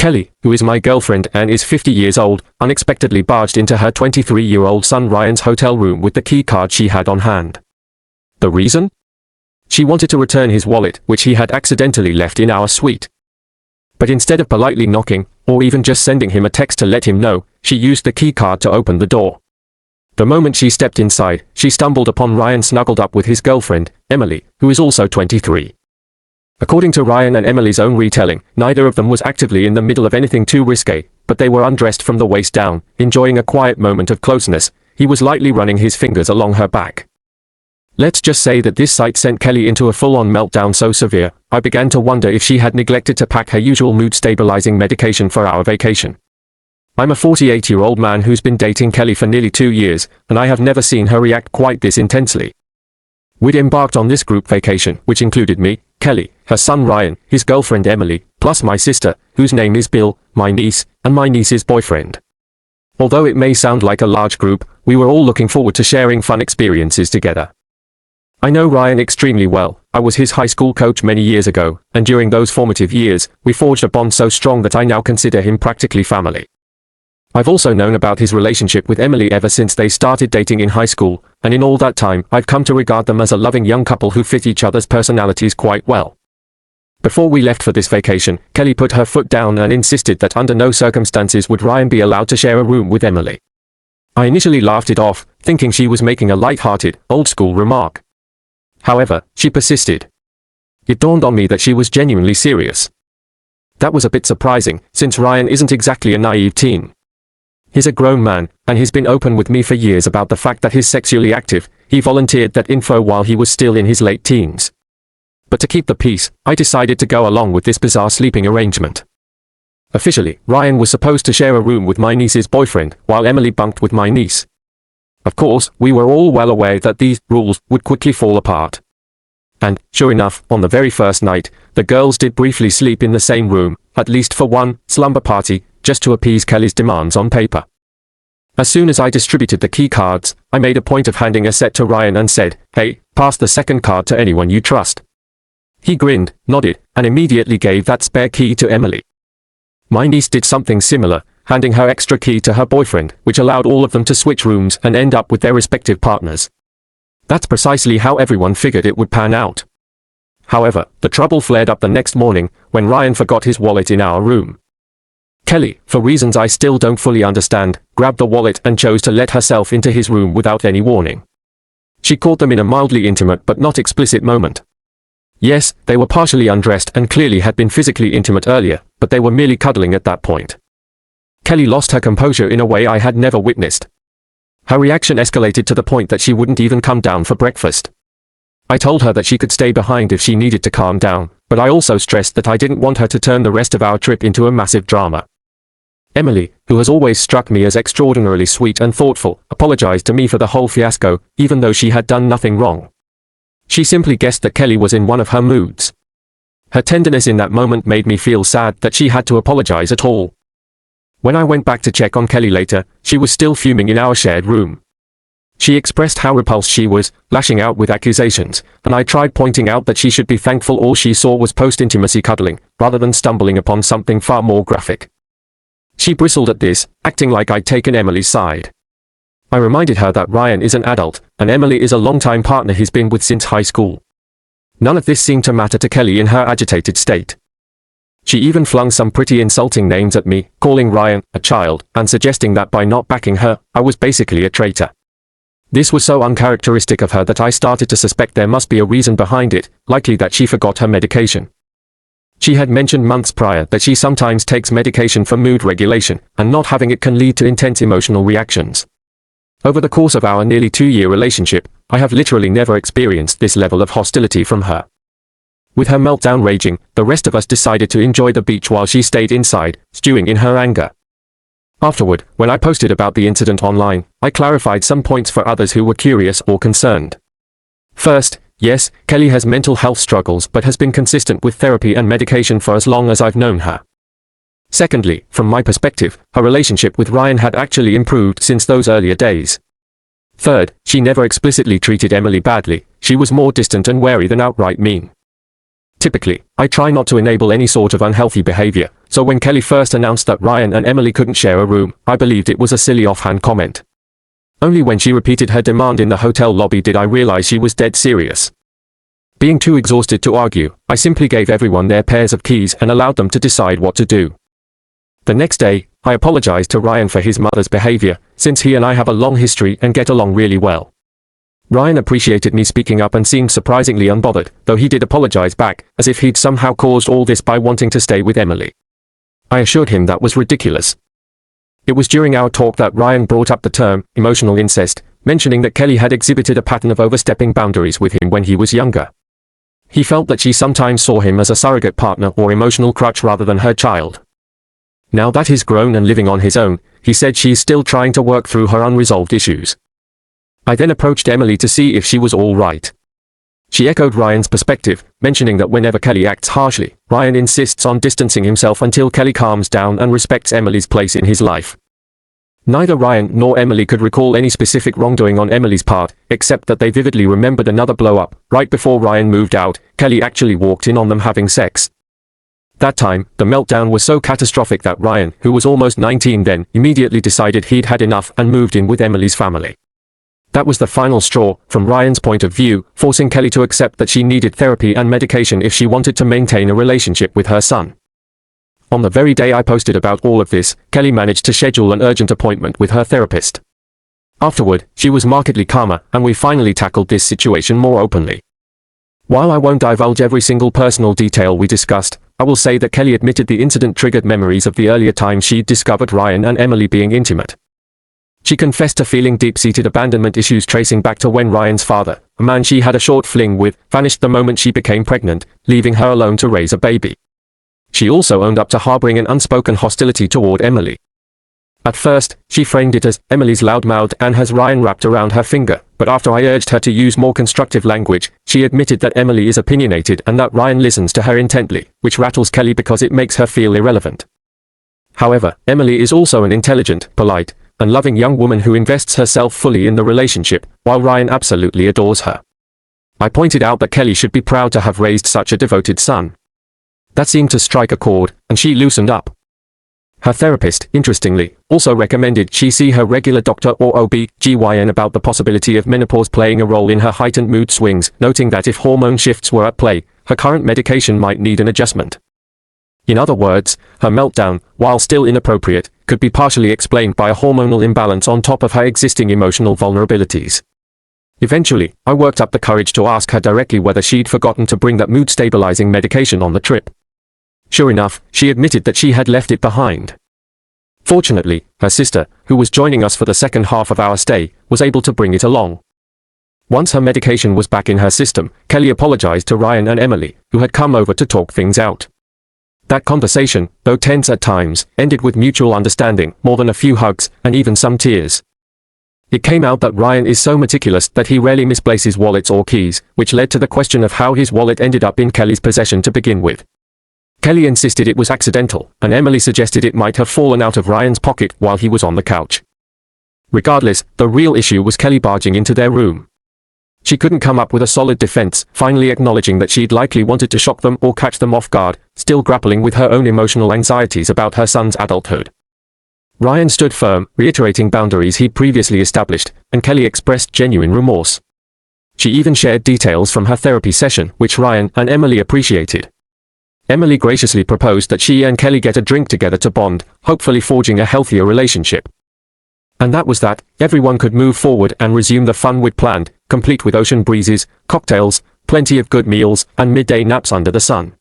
Kelly, who is my girlfriend and is 50 years old, unexpectedly barged into her 23-year-old son Ryan's hotel room with the key card she had on hand. The reason? She wanted to return his wallet, which he had accidentally left in our suite. But instead of politely knocking, or even just sending him a text to let him know, she used the key card to open the door. The moment she stepped inside, she stumbled upon Ryan snuggled up with his girlfriend, Emily, who is also 23. According to Ryan and Emily's own retelling, neither of them was actively in the middle of anything too risque, but they were undressed from the waist down, enjoying a quiet moment of closeness. He was lightly running his fingers along her back. Let's just say that this sight sent Kelly into a full-on meltdown so severe, I began to wonder if she had neglected to pack her usual mood-stabilizing medication for our vacation. I'm a 48-year-old man who's been dating Kelly for nearly 2 years, and I have never seen her react quite this intensely. We'd embarked on this group vacation, which included me, Kelly, her son Ryan, his girlfriend Emily, plus my sister, whose name is Bill, my niece, and my niece's boyfriend. Although it may sound like a large group, we were all looking forward to sharing fun experiences together. I know Ryan extremely well. I was his high school coach many years ago, and during those formative years, we forged a bond so strong that I now consider him practically family. I've also known about his relationship with Emily ever since they started dating in high school, and in all that time, I've come to regard them as a loving young couple who fit each other's personalities quite well. Before we left for this vacation, Kelly put her foot down and insisted that under no circumstances would Ryan be allowed to share a room with Emily. I initially laughed it off, thinking she was making a light-hearted, old-school remark. However, she persisted. It dawned on me that she was genuinely serious. That was a bit surprising, since Ryan isn't exactly a naive teen. He's a grown man, and he's been open with me for years about the fact that he's sexually active. He volunteered that info while he was still in his late teens. But to keep the peace, I decided to go along with this bizarre sleeping arrangement. Officially, Ryan was supposed to share a room with my niece's boyfriend, while Emily bunked with my niece. Of course, we were all well aware that these rules would quickly fall apart. And, sure enough, on the very first night, the girls did briefly sleep in the same room, at least for one slumber party, just to appease Kelly's demands on paper. As soon as I distributed the key cards, I made a point of handing a set to Ryan and said, "Hey, pass the second card to anyone you trust." He grinned, nodded, and immediately gave that spare key to Emily. My niece did something similar, handing her extra key to her boyfriend, which allowed all of them to switch rooms and end up with their respective partners. That's precisely how everyone figured it would pan out. However, the trouble flared up the next morning, when Ryan forgot his wallet in our room. Kelly, for reasons I still don't fully understand, grabbed the wallet and chose to let herself into his room without any warning. She caught them in a mildly intimate but not explicit moment. Yes, they were partially undressed and clearly had been physically intimate earlier, but they were merely cuddling at that point. Kelly lost her composure in a way I had never witnessed. Her reaction escalated to the point that she wouldn't even come down for breakfast. I told her that she could stay behind if she needed to calm down, but I also stressed that I didn't want her to turn the rest of our trip into a massive drama. Emily, who has always struck me as extraordinarily sweet and thoughtful, apologized to me for the whole fiasco, even though she had done nothing wrong. She simply guessed that Kelly was in one of her moods. Her tenderness in that moment made me feel sad that she had to apologize at all. When I went back to check on Kelly later, she was still fuming in our shared room. She expressed how repulsed she was, lashing out with accusations, and I tried pointing out that she should be thankful all she saw was post-intimacy cuddling, rather than stumbling upon something far more graphic. She bristled at this, acting like I'd taken Emily's side. I reminded her that Ryan is an adult, and Emily is a longtime partner he's been with since high school. None of this seemed to matter to Kelly in her agitated state. She even flung some pretty insulting names at me, calling Ryan a child, and suggesting that by not backing her, I was basically a traitor. This was so uncharacteristic of her that I started to suspect there must be a reason behind it, likely that she forgot her medication. She had mentioned months prior that she sometimes takes medication for mood regulation, and not having it can lead to intense emotional reactions. Over the course of our nearly 2-year relationship, I have literally never experienced this level of hostility from her. With her meltdown raging, the rest of us decided to enjoy the beach while she stayed inside, stewing in her anger. Afterward, when I posted about the incident online, I clarified some points for others who were curious or concerned. First, yes, Kelly has mental health struggles but has been consistent with therapy and medication for as long as I've known her. Secondly, from my perspective, her relationship with Ryan had actually improved since those earlier days. Third, she never explicitly treated Emily badly, she was more distant and wary than outright mean. Typically, I try not to enable any sort of unhealthy behavior, so when Kelly first announced that Ryan and Emily couldn't share a room, I believed it was a silly offhand comment. Only when she repeated her demand in the hotel lobby did I realize she was dead serious. Being too exhausted to argue, I simply gave everyone their pairs of keys and allowed them to decide what to do. The next day, I apologized to Ryan for his mother's behavior, since he and I have a long history and get along really well. Ryan appreciated me speaking up and seemed surprisingly unbothered, though he did apologize back, as if he'd somehow caused all this by wanting to stay with Emily. I assured him that was ridiculous. It was during our talk that Ryan brought up the term emotional incest, mentioning that Kelly had exhibited a pattern of overstepping boundaries with him when he was younger. He felt that she sometimes saw him as a surrogate partner or emotional crutch rather than her child. Now that he's grown and living on his own, he said she's still trying to work through her unresolved issues. I then approached Emily to see if she was all right. She echoed Ryan's perspective, mentioning that whenever Kelly acts harshly, Ryan insists on distancing himself until Kelly calms down and respects Emily's place in his life. Neither Ryan nor Emily could recall any specific wrongdoing on Emily's part, except that they vividly remembered another blow-up. Right before Ryan moved out, Kelly actually walked in on them having sex. That time, the meltdown was so catastrophic that Ryan, who was almost 19 then, immediately decided he'd had enough and moved in with Emily's family. That was the final straw, from Ryan's point of view, forcing Kelly to accept that she needed therapy and medication if she wanted to maintain a relationship with her son. On the very day I posted about all of this, Kelly managed to schedule an urgent appointment with her therapist. Afterward, she was markedly calmer, and we finally tackled this situation more openly. While I won't divulge every single personal detail we discussed, I will say that Kelly admitted the incident triggered memories of the earlier time she'd discovered Ryan and Emily being intimate. She confessed to feeling deep-seated abandonment issues tracing back to when Ryan's father, a man she had a short fling with, vanished the moment she became pregnant, leaving her alone to raise a baby. She also owned up to harboring an unspoken hostility toward Emily. At first, she framed it as Emily's loudmouthed and has Ryan wrapped around her finger, but after I urged her to use more constructive language, she admitted that Emily is opinionated and that Ryan listens to her intently, which rattles Kelly because it makes her feel irrelevant. However, Emily is also an intelligent, polite, and loving young woman who invests herself fully in the relationship, while Ryan absolutely adores her. I pointed out that Kelly should be proud to have raised such a devoted son. That seemed to strike a chord, and she loosened up. Her therapist, interestingly, also recommended she see her regular doctor or OB/GYN about the possibility of menopause playing a role in her heightened mood swings, noting that if hormone shifts were at play, her current medication might need an adjustment. In other words, her meltdown, while still inappropriate, could be partially explained by a hormonal imbalance on top of her existing emotional vulnerabilities. Eventually, I worked up the courage to ask her directly whether she'd forgotten to bring that mood-stabilizing medication on the trip. Sure enough, she admitted that she had left it behind. Fortunately, her sister, who was joining us for the second half of our stay, was able to bring it along. Once her medication was back in her system, Kelly apologized to Ryan and Emily, who had come over to talk things out. That conversation, though tense at times, ended with mutual understanding, more than a few hugs, and even some tears. It came out that Ryan is so meticulous that he rarely misplaces wallets or keys, which led to the question of how his wallet ended up in Kelly's possession to begin with. Kelly insisted it was accidental, and Emily suggested it might have fallen out of Ryan's pocket while he was on the couch. Regardless, the real issue was Kelly barging into their room. She couldn't come up with a solid defense, finally acknowledging that she'd likely wanted to shock them or catch them off guard, still grappling with her own emotional anxieties about her son's adulthood. Ryan stood firm, reiterating boundaries he'd previously established, and Kelly expressed genuine remorse. She even shared details from her therapy session, which Ryan and Emily appreciated. Emily graciously proposed that she and Kelly get a drink together to bond, hopefully forging a healthier relationship. And that was that. Everyone could move forward and resume the fun we'd planned, complete with ocean breezes, cocktails, plenty of good meals, and midday naps under the sun.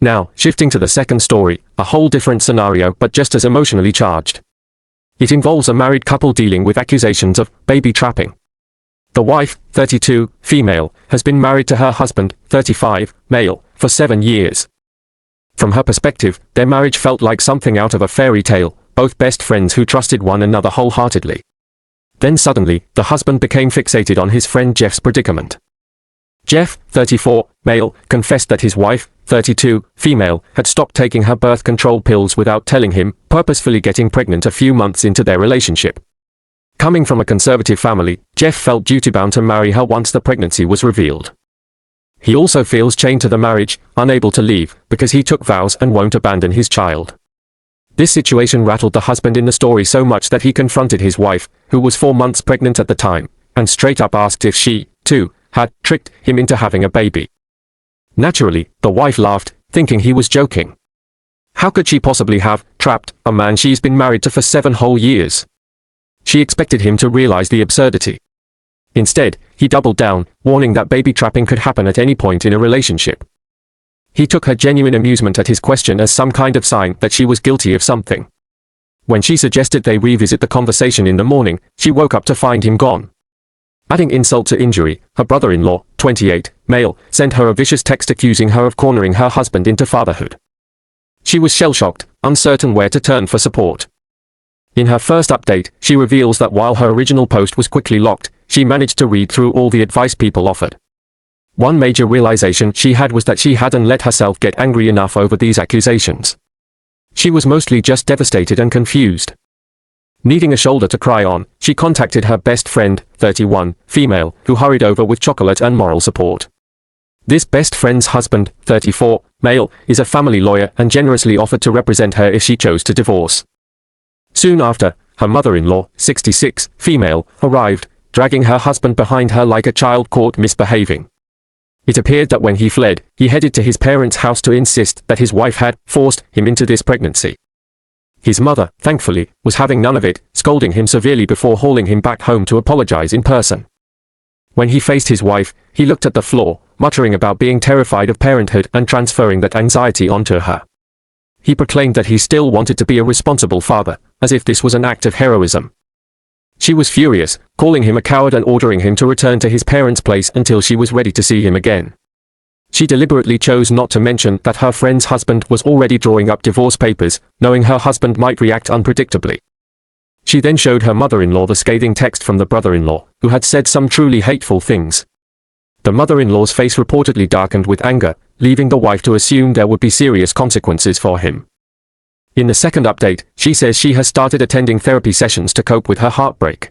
Now, shifting to the second story, a whole different scenario but just as emotionally charged. It involves a married couple dealing with accusations of baby trapping. The wife, 32, female, has been married to her husband, 35, male, for 7 years. From her perspective, their marriage felt like something out of a fairy tale, both best friends who trusted one another wholeheartedly. Then suddenly, the husband became fixated on his friend Jeff's predicament. Jeff, 34, male, confessed that his wife, 32, female, had stopped taking her birth control pills without telling him, purposefully getting pregnant a few months into their relationship. Coming from a conservative family, Jeff felt duty-bound to marry her once the pregnancy was revealed. He also feels chained to the marriage, unable to leave, because he took vows and won't abandon his child. This situation rattled the husband in the story so much that he confronted his wife, who was 4 months pregnant at the time, and straight up asked if she, too, had tricked him into having a baby. Naturally, the wife laughed, thinking he was joking. How could she possibly have trapped a man she's been married to for 7 whole years? She expected him to realize the absurdity. Instead, he doubled down, warning that baby trapping could happen at any point in a relationship. He took her genuine amusement at his question as some kind of sign that she was guilty of something. When she suggested they revisit the conversation in the morning, she woke up to find him gone. Adding insult to injury, her brother-in-law, 28, male, sent her a vicious text accusing her of cornering her husband into fatherhood. She was shell-shocked, uncertain where to turn for support. In her first update, she reveals that while her original post was quickly locked, she managed to read through all the advice people offered. One major realization she had was that she hadn't let herself get angry enough over these accusations. She was mostly just devastated and confused. Needing a shoulder to cry on, she contacted her best friend, 31, female, who hurried over with chocolate and moral support. This best friend's husband, 34, male, is a family lawyer and generously offered to represent her if she chose to divorce. Soon after, her mother-in-law, 66, female, arrived, dragging her husband behind her like a child caught misbehaving. It appeared that when he fled, he headed to his parents' house to insist that his wife had forced him into this pregnancy. His mother, thankfully, was having none of it, scolding him severely before hauling him back home to apologize in person. When he faced his wife, he looked at the floor, muttering about being terrified of parenthood and transferring that anxiety onto her. He proclaimed that he still wanted to be a responsible father, as if this was an act of heroism. She was furious, calling him a coward and ordering him to return to his parents' place until she was ready to see him again. She deliberately chose not to mention that her friend's husband was already drawing up divorce papers, knowing her husband might react unpredictably. She then showed her mother-in-law the scathing text from the brother-in-law, who had said some truly hateful things. The mother-in-law's face reportedly darkened with anger, leaving the wife to assume there would be serious consequences for him. In the second update, she says she has started attending therapy sessions to cope with her heartbreak.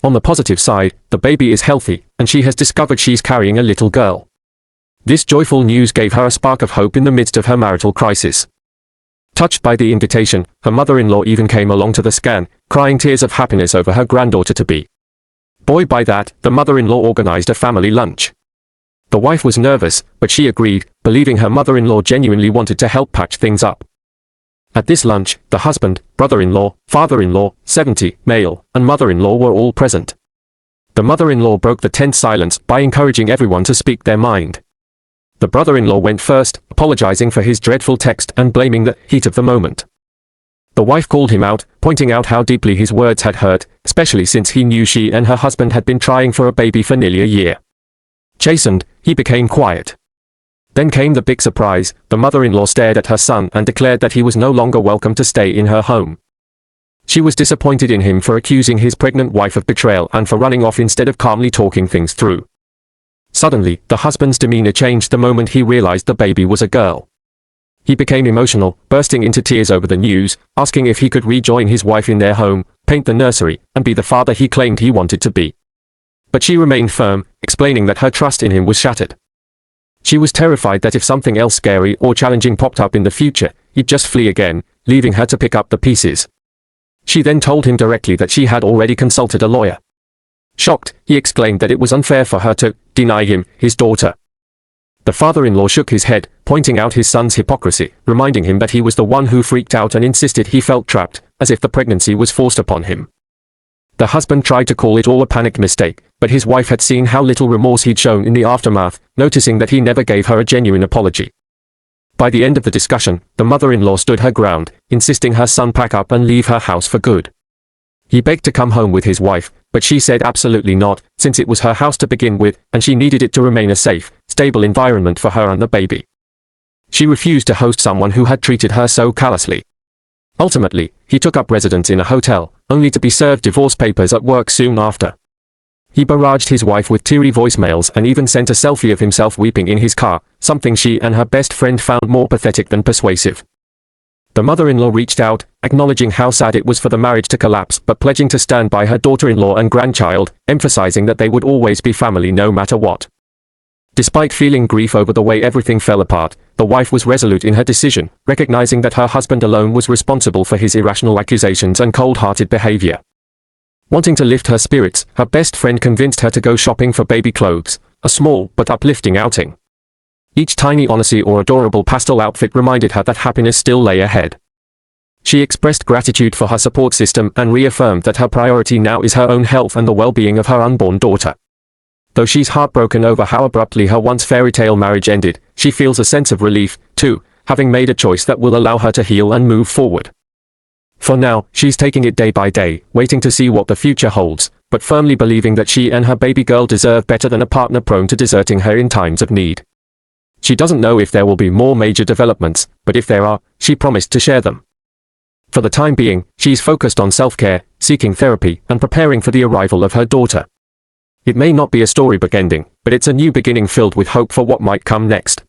On the positive side, the baby is healthy, and she has discovered she's carrying a little girl. This joyful news gave her a spark of hope in the midst of her marital crisis. Touched by the invitation, her mother-in-law even came along to the scan, crying tears of happiness over her granddaughter-to-be. Buoyed by that, the mother-in-law organized a family lunch. The wife was nervous, but she agreed, believing her mother-in-law genuinely wanted to help patch things up. At this lunch, the husband, brother-in-law, father-in-law, 70, male, and mother-in-law were all present. The mother-in-law broke the tense silence by encouraging everyone to speak their mind. The brother-in-law went first, apologizing for his dreadful text and blaming the heat of the moment. The wife called him out, pointing out how deeply his words had hurt, especially since he knew she and her husband had been trying for a baby for nearly a year. Chastened, he became quiet. Then came the big surprise. The mother-in-law stared at her son and declared that he was no longer welcome to stay in her home. She was disappointed in him for accusing his pregnant wife of betrayal and for running off instead of calmly talking things through. Suddenly, the husband's demeanor changed the moment he realized the baby was a girl. He became emotional, bursting into tears over the news, asking if he could rejoin his wife in their home, paint the nursery, and be the father he claimed he wanted to be. But she remained firm, explaining that her trust in him was shattered. She was terrified that if something else scary or challenging popped up in the future, he'd just flee again, leaving her to pick up the pieces. She then told him directly that she had already consulted a lawyer. Shocked, he exclaimed that it was unfair for her to deny him his daughter. The father-in-law shook his head, pointing out his son's hypocrisy, reminding him that he was the one who freaked out and insisted he felt trapped, as if the pregnancy was forced upon him. The husband tried to call it all a panic mistake, but his wife had seen how little remorse he'd shown in the aftermath, noticing that he never gave her a genuine apology. By the end of the discussion, the mother-in-law stood her ground, insisting her son pack up and leave her house for good. He begged to come home with his wife, but she said absolutely not, since it was her house to begin with, and she needed it to remain a safe, stable environment for her and the baby. She refused to host someone who had treated her so callously. Ultimately, he took up residence in a hotel, only to be served divorce papers at work soon after. He barraged his wife with teary voicemails and even sent a selfie of himself weeping in his car, something she and her best friend found more pathetic than persuasive. The mother-in-law reached out, acknowledging how sad it was for the marriage to collapse but pledging to stand by her daughter-in-law and grandchild, emphasizing that they would always be family no matter what. Despite feeling grief over the way everything fell apart, the wife was resolute in her decision, recognizing that her husband alone was responsible for his irrational accusations and cold-hearted behavior. Wanting to lift her spirits, her best friend convinced her to go shopping for baby clothes, a small but uplifting outing. Each tiny Odyssey or adorable pastel outfit reminded her that happiness still lay ahead. She expressed gratitude for her support system and reaffirmed that her priority now is her own health and the well-being of her unborn daughter. Though she's heartbroken over how abruptly her once fairy tale marriage ended, she feels a sense of relief, too, having made a choice that will allow her to heal and move forward. For now, she's taking it day by day, waiting to see what the future holds, but firmly believing that she and her baby girl deserve better than a partner prone to deserting her in times of need. She doesn't know if there will be more major developments, but if there are, she promised to share them. For the time being, she's focused on self-care, seeking therapy, and preparing for the arrival of her daughter. It may not be a storybook ending, but it's a new beginning filled with hope for what might come next.